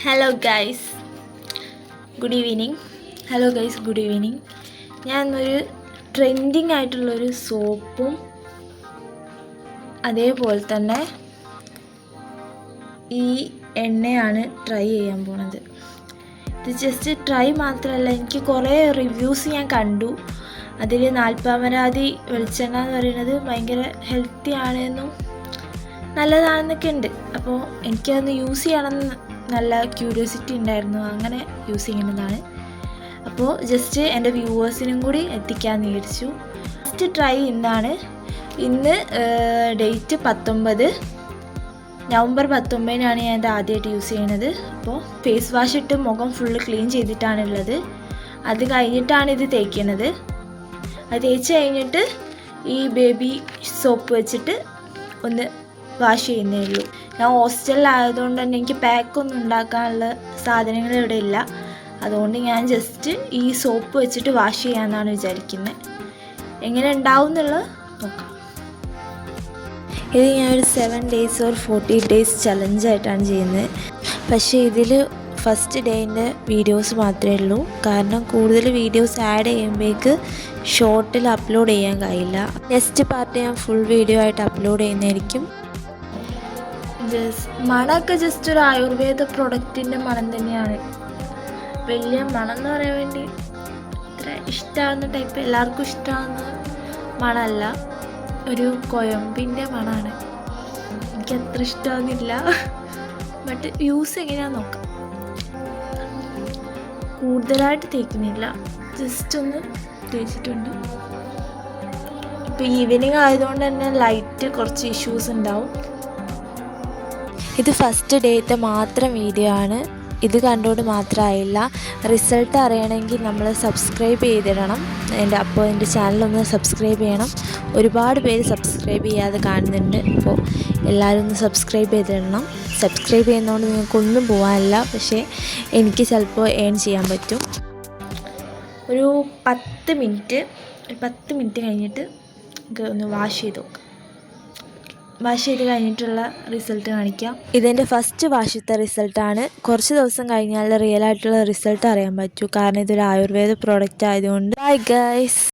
Hello guys, good evening. ഞാൻ ഒരു trending ആയിട്ടുള്ളൊരു സോപ്പും അതേപോലെ തന്നെ ഈ എണ്ണയാണ് ട്രൈ ചെയ്യാൻ പോണത്. ഇത് ജസ്റ്റ് ട്രൈ മാത്രമല്ല, എനിക്ക് കുറേ റിവ്യൂസ് ഞാൻ കണ്ടു. അതിൽ നാൽപ്പാമരാതി വെളിച്ചെണ്ണ എന്ന് പറയുന്നത് ഭയങ്കര ഹെൽത്തി ആണെന്നും നല്ലതാണെന്നൊക്കെ ഉണ്ട്. അപ്പോൾ എനിക്കതൊന്ന് യൂസ് ചെയ്യണമെന്ന് നല്ല ക്യൂരിയോസിറ്റി ഉണ്ടായിരുന്നു. അങ്ങനെ യൂസ് ചെയ്യുന്നതാണ്. അപ്പോൾ ജസ്റ്റ് എൻ്റെ വ്യൂവേഴ്സിനും കൂടി എത്തിക്കാമെന്ന് വിചാരിച്ചു. ഫസ്റ്റ് ട്രൈ ഇന്നാണ്. ഇന്ന് ഡേറ്റ് 19 നവംബർ 19 ഞാൻ ഇത് ആദ്യമായിട്ട് യൂസ് ചെയ്യുന്നത്. അപ്പോൾ ഫേസ് വാഷ് ഇട്ട് മുഖം ഫുള്ള് ക്ലീൻ ചെയ്തിട്ടാണുള്ളത്. അത് കഴിഞ്ഞിട്ടാണ് ഇത് തേക്കുന്നത്. അത് തേച്ച് കഴിഞ്ഞിട്ട് ഈ ബേബി സോപ്പ് വെച്ചിട്ട് ഒന്ന് വാഷ് ചെയ്യുന്നേ ഉള്ളൂ. ഞാൻ ഹോസ്റ്റലിലായതുകൊണ്ട് തന്നെ എനിക്ക് പാക്കൊന്നും ഉണ്ടാക്കാനുള്ള സാധനങ്ങൾ ഇവിടെ ഇല്ല. അതുകൊണ്ട് ഞാൻ ജസ്റ്റ് ഈ സോപ്പ് വെച്ചിട്ട് വാഷ് ചെയ്യാമെന്നാണ് വിചാരിക്കുന്നത്. എങ്ങനെ ഉണ്ടാവും എന്നുള്ളത് നോക്കാം. ഇത് ഞാനൊരു 7 days or 40 days ചലഞ്ചായിട്ടാണ് ചെയ്യുന്നത്. പക്ഷേ ഇതിൽ ഫസ്റ്റ് ഡേൻ്റെ വീഡിയോസ് മാത്രമേ ഉള്ളൂ. കാരണം കൂടുതൽ വീഡിയോസ് ആഡ് ചെയ്യുമ്പോഴേക്ക് ഷോർട്ടിൽ അപ്ലോഡ് ചെയ്യാൻ കഴിയില്ല. നെക്സ്റ്റ് പാർട്ട് ഞാൻ ഫുൾ വീഡിയോ ആയിട്ട് അപ്ലോഡ് ചെയ്യുന്നതായിരിക്കും. മണമൊക്കെ ജസ്റ്റ് ഒരു ആയുർവേദ പ്രൊഡക്റ്റിൻ്റെ മണം തന്നെയാണ്. വലിയ മണം എന്ന് പറയാൻ വേണ്ടി ഇത്ര ഇഷ്ടമാകുന്ന ടൈപ്പ്, എല്ലാവർക്കും ഇഷ്ടമാകുന്ന മണമല്ല. ഒരു കൊയമ്പിൻ്റെ മണമാണ്. എനിക്ക് അത്ര ഇഷ്ടമാകുന്നില്ല. ബട്ട് യൂസ് എങ്ങനെയാണെന്ന് നോക്കാം. കൂടുതലായിട്ട് തേക്കുന്നില്ല, ജസ്റ്റ് ഒന്ന് തേച്ചിട്ടുണ്ട്. ഇപ്പോൾ ഈവനിങ് ആയതുകൊണ്ട് തന്നെ ലൈറ്റ് കുറച്ച് ഇഷ്യൂസ് ഉണ്ടാവും. ഇത് ഫസ്റ്റ് ഡേത്തെ മാത്രം വീഡിയോ ആണ്. ഇത് കണ്ടുകൊണ്ട് മാത്രമായില്ല. റിസൾട്ട് അറിയണമെങ്കിൽ നമ്മൾ സബ്സ്ക്രൈബ് ചെയ്തിടണം. അപ്പോൾ എൻ്റെ ചാനലൊന്ന് സബ്സ്ക്രൈബ് ചെയ്യണം. ഒരുപാട് പേര് സബ്സ്ക്രൈബ് ചെയ്യാതെ കാണുന്നുണ്ട്. അപ്പോൾ എല്ലാവരും ഒന്ന് സബ്സ്ക്രൈബ് ചെയ്തിടണം. സബ്സ്ക്രൈബ് ചെയ്യുന്നതുകൊണ്ട് നിങ്ങൾക്കൊന്നും പോകാനില്ല, പക്ഷേ എനിക്ക് ചിലപ്പോൾ ഏൺ ചെയ്യാൻ പറ്റും. ഒരു 10 മിനിറ്റ് കഴിഞ്ഞിട്ട് നമുക്ക് ഒന്ന് വാഷ് ചെയ്ത് നോക്കാം. വാഷ് ചെയ്ത് കഴിഞ്ഞിട്ടുള്ള റിസൾട്ട് കാണിക്കാം. ഇതെൻ്റെ ഫസ്റ്റ് വാഷത്തെ റിസൾട്ടാണ്. കുറച്ച് ദിവസം കഴിഞ്ഞാൽ റിയൽ ആയിട്ടുള്ള റിസൾട്ട് അറിയാൻ പറ്റൂ. കാരണം ഇതൊരു ആയുർവേദ പ്രോഡക്റ്റ് ആയതുകൊണ്ട്. Bye guys.